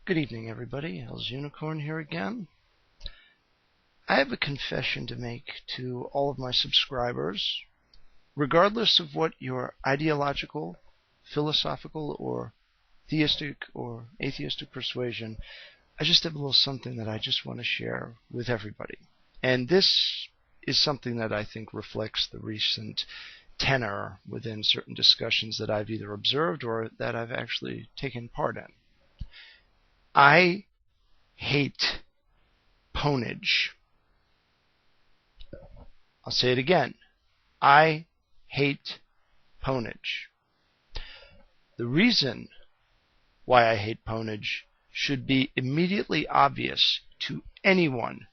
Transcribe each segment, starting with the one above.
Good evening, everybody. Els Unicorn here again. I have a confession to make to all of my subscribers. Regardless of what your ideological, philosophical, or theistic or atheistic persuasion, I just have a little something that I just want to share with everybody. And this is something that I think reflects the recent tenor within certain discussions that I've either observed or that I've actually taken part in. I hate Pwnage. I'll say it again. I hate Pwnage. The reason why I hate Pwnage should be immediately obvious to anyone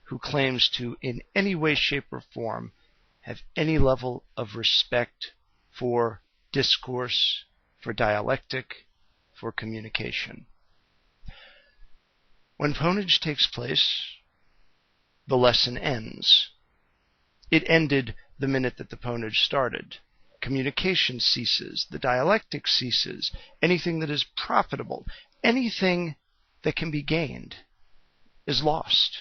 who claims to, in any way, shape, or form, have any level of respect for discourse, for dialectic, for communication. When Pwnage takes place, the lesson ends. It ended the minute that the Pwnage started. Communication ceases. The dialectic ceases. Anything that is profitable, anything that can be gained is lost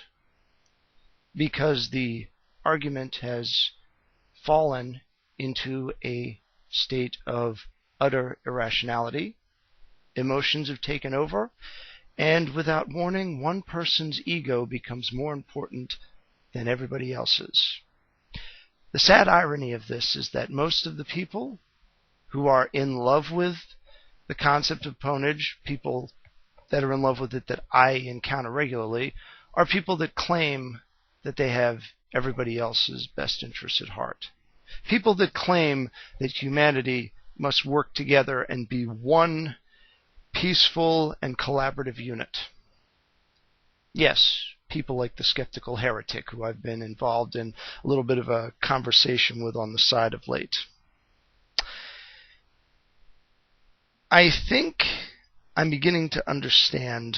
because the argument has fallen into a state of utter irrationality. Emotions have taken over, and without warning, one person's ego becomes more important than everybody else's. The sad irony of this is that most of the people who are in love with the concept of Pwnage, people that are in love with it that I encounter regularly, are people that claim that they have everybody else's best interests at heart. People that claim that humanity must work together and be one peaceful and collaborative unit. Yes, people like the skeptical heretic who I've been involved in a little bit of a conversation with on the side of late. I think I'm beginning to understand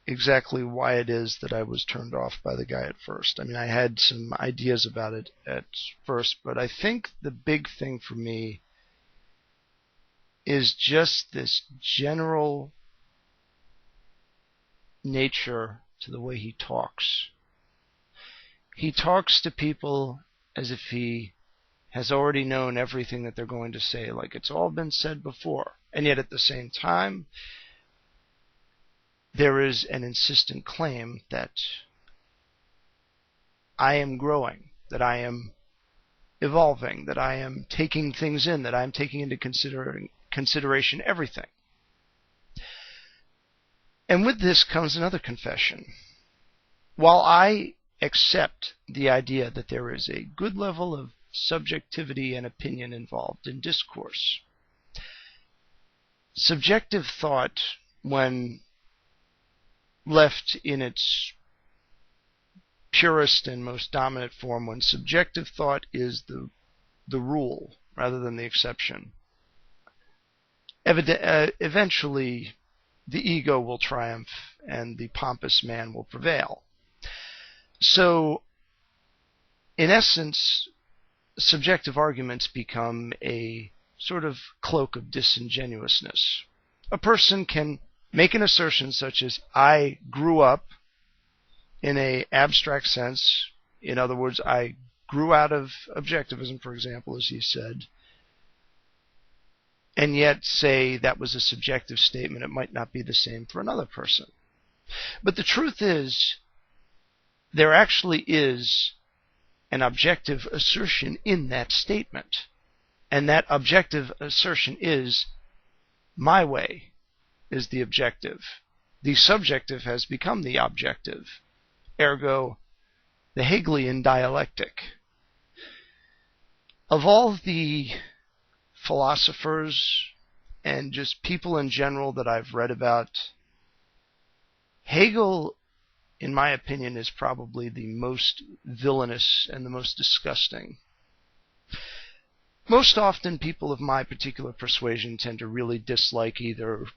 exactly why it is that I was turned off by the guy at first. I mean, I had some ideas about it at first, but I think the big thing for me is just this general nature to the way he talks. He talks to people as if he has already known everything that they're going to say, like it's all been said before. And yet at the same time, there is an insistent claim that I am growing, that I am evolving, that I am taking things in, that I'm taking into consideration everything. And with this comes another confession. While I accept the idea that there is a good level of subjectivity and opinion involved in discourse, subjective thought, when left in its purest and most dominant form, when subjective thought is the rule rather than the exception, eventually the ego will triumph and the pompous man will prevail. So, in essence, subjective arguments become a sort of cloak of disingenuousness. A person can make an assertion such as, I grew up in an abstract sense. In other words, I grew out of objectivism, for example, as he said, and yet say that was a subjective statement. It might not be the same for another person. But the truth is, there actually is an objective assertion in that statement. And that objective assertion is, my way is the objective. The subjective has become the objective. Ergo, the Hegelian dialectic. Of all the philosophers and just people in general that I've read about, Hegel, in my opinion, is probably the most villainous and the most disgusting. Most often, people of my particular persuasion tend to really dislike either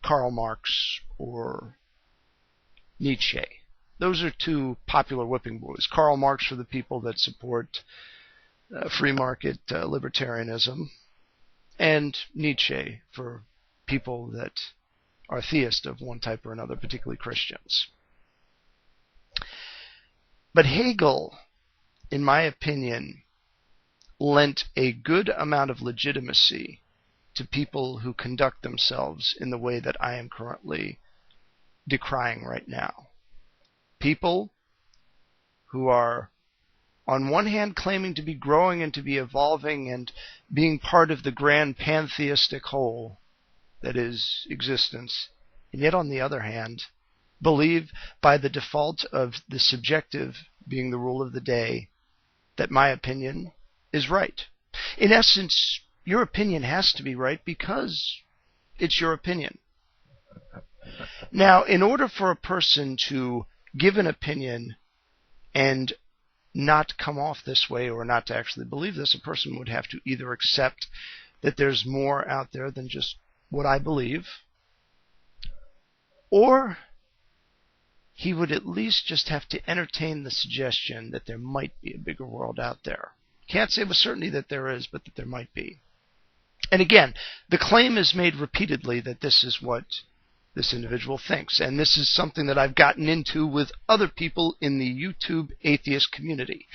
Karl Marx or Nietzsche. Those are two popular whipping boys. Karl Marx for the people that support free market libertarianism, and Nietzsche for people that are theists of one type or another, particularly Christians. But Hegel, in my opinion, lent a good amount of legitimacy to people who conduct themselves in the way that I am currently decrying right now. People who are, on one hand, claiming to be growing and to be evolving and being part of the grand pantheistic whole that is existence, and yet on the other hand, believe by the default of the subjective being the rule of the day that my opinion is right. In essence, your opinion has to be right because it's your opinion. Now, in order for a person to give an opinion and not come off this way or not to actually believe this, a person would have to either accept that there's more out there than just what I believe, or he would at least just have to entertain the suggestion that there might be a bigger world out there. Can't say with certainty that there is, but that there might be. And again, the claim is made repeatedly that this is what this individual thinks. And this is something that I've gotten into with other people in the YouTube atheist community.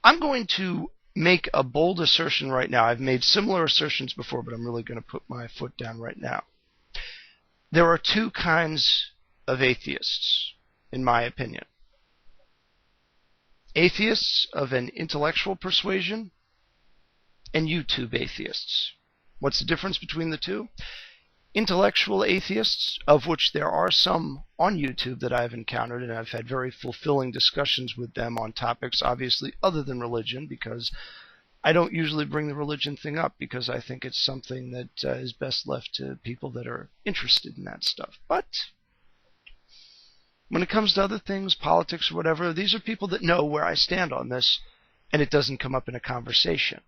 I'm going to make a bold assertion right now. I've made similar assertions before, but I'm really going to put my foot down right now. There are two kinds of atheists, in my opinion. Atheists of an intellectual persuasion and YouTube atheists. What's the difference between the two? Intellectual atheists, of which there are some on YouTube that I've encountered, and I've had very fulfilling discussions with them on topics, obviously, other than religion, because I don't usually bring the religion thing up, because I think it's something that is best left to people that are interested in that stuff. But when it comes to other things, politics or whatever, these are people that know where I stand on this, and it doesn't come up in a conversation.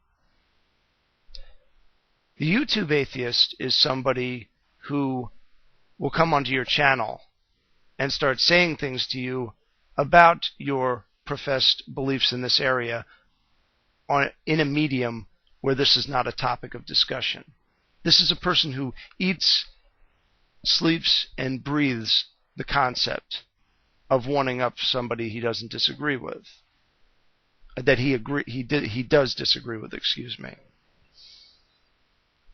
The YouTube atheist is somebody who will come onto your channel and start saying things to you about your professed beliefs in this area in a medium where this is not a topic of discussion. This is a person who eats, sleeps, and breathes the concept of wanting up somebody he doesn't disagree with. That he does disagree with, excuse me.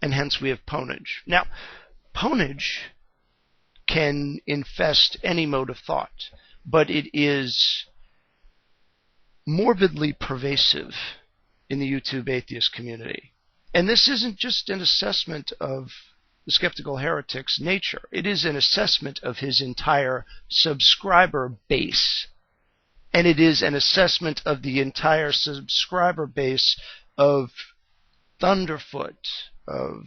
And hence we have Pwnage. Now, Pwnage can infest any mode of thought, but it is morbidly pervasive in the YouTube atheist community. And this isn't just an assessment of the skeptical heretic's nature. It is an assessment of his entire subscriber base. And it is an assessment of the entire subscriber base of Thunderfoot, of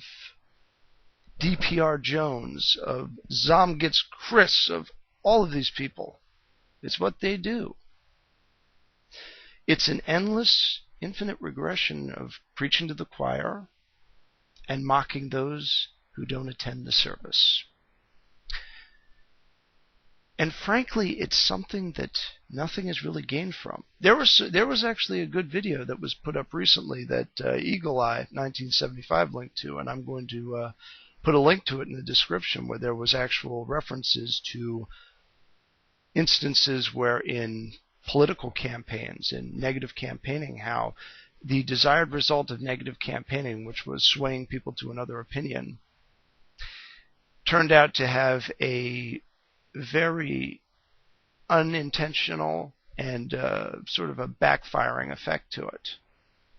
DPR Jones, of Zomgets Chris, of all of these people. It's what they do. It's an endless, infinite regression of preaching to the choir and mocking those who don't attend the service. And frankly, it's something that nothing is really gained from. There was actually a good video that was put up recently that Eagle Eye 1975 linked to, and I'm going to put a link to it in the description, where there was actual references to instances where in political campaigns and negative campaigning, how the desired result of negative campaigning, which was swaying people to another opinion, turned out to have a very unintentional and sort of a backfiring effect to it.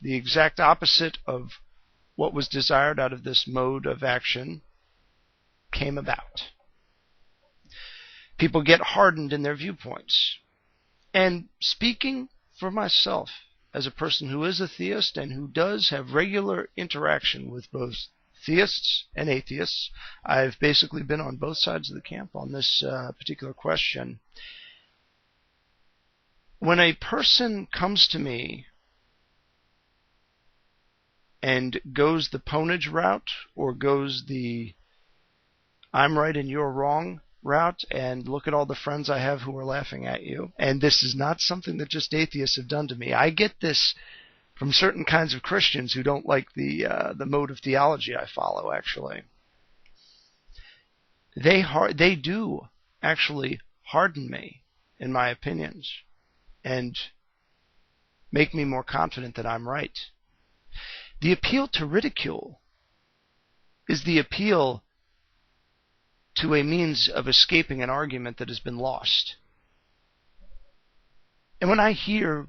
The exact opposite of what was desired out of this mode of action came about. People get hardened in their viewpoints. And speaking for myself, as a person who is a theist and who does have regular interaction with both theists and atheists, I've basically been on both sides of the camp on this particular question. When a person comes to me and goes the Pwnage route, or goes the I'm right and you're wrong route, and look at all the friends I have who are laughing at you, and this is not something that just atheists have done to me. I get this from certain kinds of Christians who don't like the mode of theology I follow, actually. they do actually harden me in my opinions and make me more confident that I'm right. The appeal to ridicule is the appeal to a means of escaping an argument that has been lost. And when I hear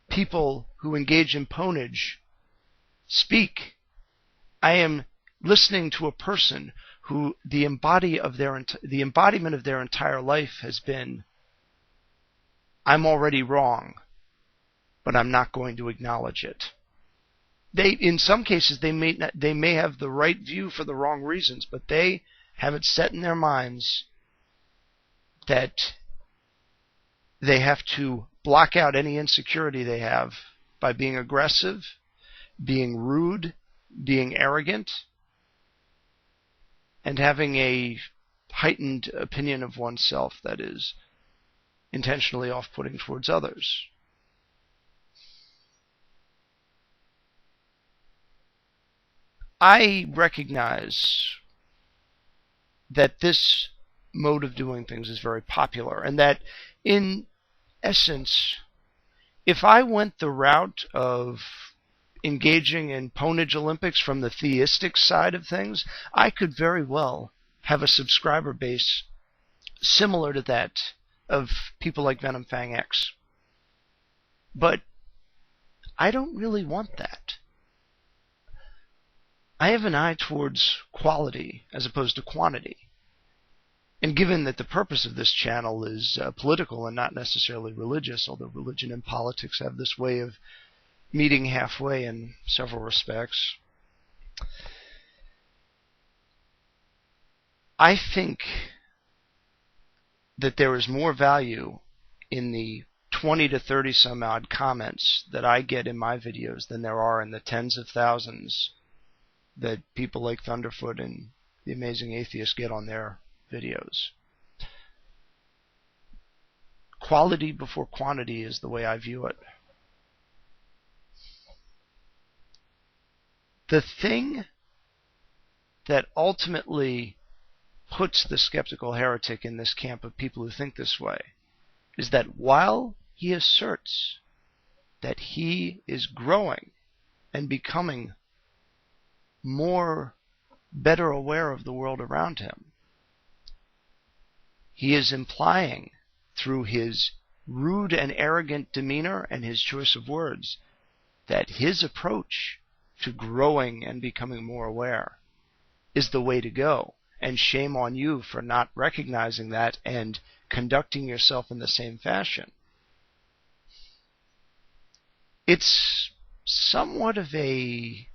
people who engage in Pwnage speak, I am listening to a person who the embodiment of their entire life has been, I'm already wrong, but I'm not going to acknowledge it. In some cases, they may have the right view for the wrong reasons, but they have it set in their minds that they have to block out any insecurity they have by being aggressive, being rude, being arrogant, and having a heightened opinion of oneself that is intentionally off-putting towards others. I recognize that this mode of doing things is very popular, and that in essence, if I went the route of engaging in Pwnage Olympics from the theistic side of things, I could very well have a subscriber base similar to that of people like Venom Fang X. But I don't really want that. I have an eye towards quality as opposed to quantity. And given that the purpose of this channel is political and not necessarily religious, although religion and politics have this way of meeting halfway in several respects, I think that there is more value in the 20 to 30 some odd comments that I get in my videos than there are in the tens of thousands that people like Thunderfoot and The Amazing Atheist get on their videos. Quality before quantity is the way I view it. The thing that ultimately puts the skeptical heretic in this camp of people who think this way is that while he asserts that he is growing and becoming better aware of the world around him, he is implying through his rude and arrogant demeanor and his choice of words that his approach to growing and becoming more aware is the way to go. And shame on you for not recognizing that and conducting yourself in the same fashion. It's somewhat of a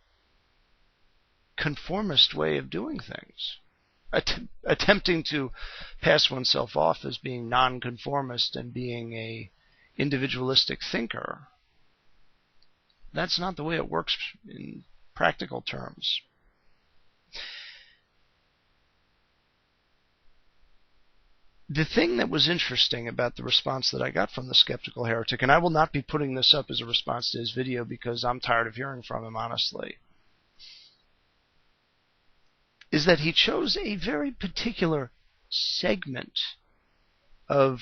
conformist way of doing things. Attempting to pass oneself off as being nonconformist and being a individualistic thinker. That's not the way it works in practical terms. The thing that was interesting about the response that I got from the skeptical heretic, and I will not be putting this up as a response to his video because I'm tired of hearing from him, honestly, is that he chose a very particular segment of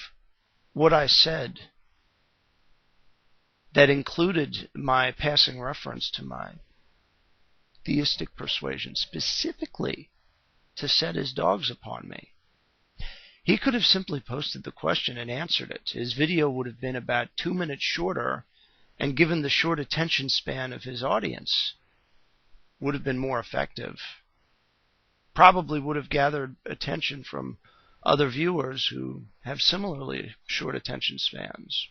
what I said that included my passing reference to my theistic persuasion, specifically to set his dogs upon me. He could have simply posted the question and answered it. His video would have been about 2 minutes shorter, and given the short attention span of his audience, would have been more effective. Probably would have gathered attention from other viewers who have similarly short attention spans.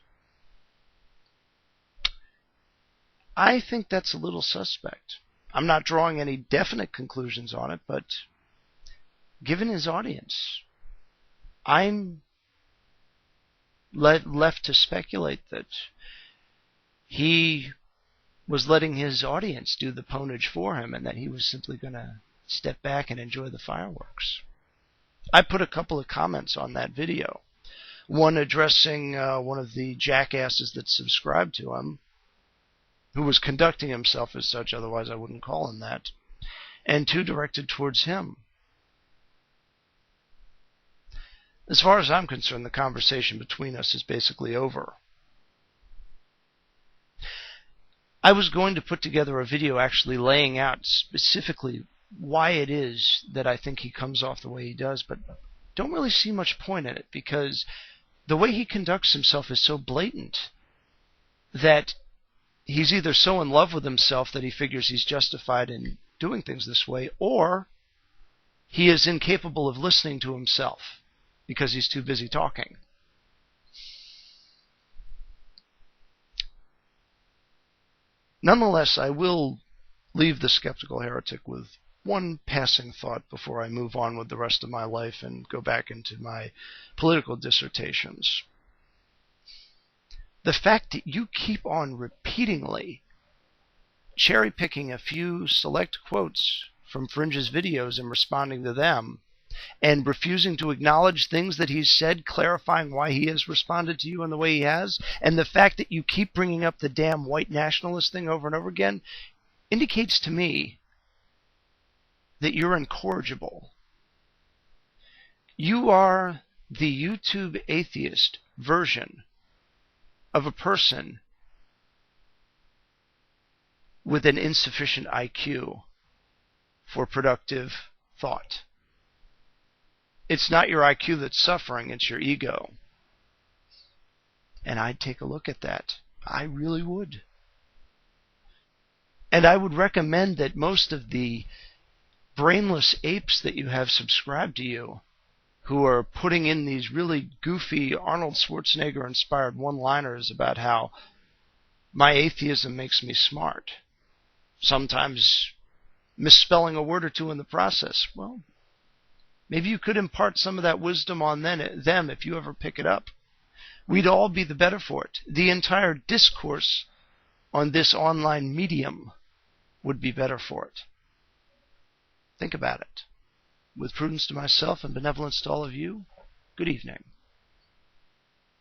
I think that's a little suspect. I'm not drawing any definite conclusions on it, but given his audience, I'm left to speculate that he was letting his audience do the Pwnage for him and that he was simply going to step back and enjoy the fireworks. I put a couple of comments on that video. One addressing one of the jackasses that subscribed to him, who was conducting himself as such, otherwise I wouldn't call him that, and two directed towards him. As far as I'm concerned, the conversation between us is basically over. I was going to put together a video actually laying out specifically why it is that I think he comes off the way he does, but don't really see much point in it, because the way he conducts himself is so blatant that he's either so in love with himself that he figures he's justified in doing things this way, or he is incapable of listening to himself because he's too busy talking. Nonetheless, I will leave the skeptical heretic with one passing thought before I move on with the rest of my life and go back into my political dissertations. The fact that you keep on repeatedly cherry-picking a few select quotes from Fringe's videos and responding to them, and refusing to acknowledge things that he's said, clarifying why he has responded to you in the way he has, and the fact that you keep bringing up the damn white nationalist thing over and over again, indicates to me that you're incorrigible. You are the YouTube atheist version of a person with an insufficient IQ for productive thought. It's not your IQ that's suffering, it's your ego. And I'd take a look at that. I really would. And I would recommend that most of the brainless apes that you have subscribed to you, who are putting in these really goofy Arnold Schwarzenegger-inspired one-liners about how my atheism makes me smart, sometimes misspelling a word or two in the process. Well, maybe you could impart some of that wisdom on them if you ever pick it up. We'd all be the better for it. The entire discourse on this online medium would be better for it. Think about it. With prudence to myself and benevolence to all of you, good evening.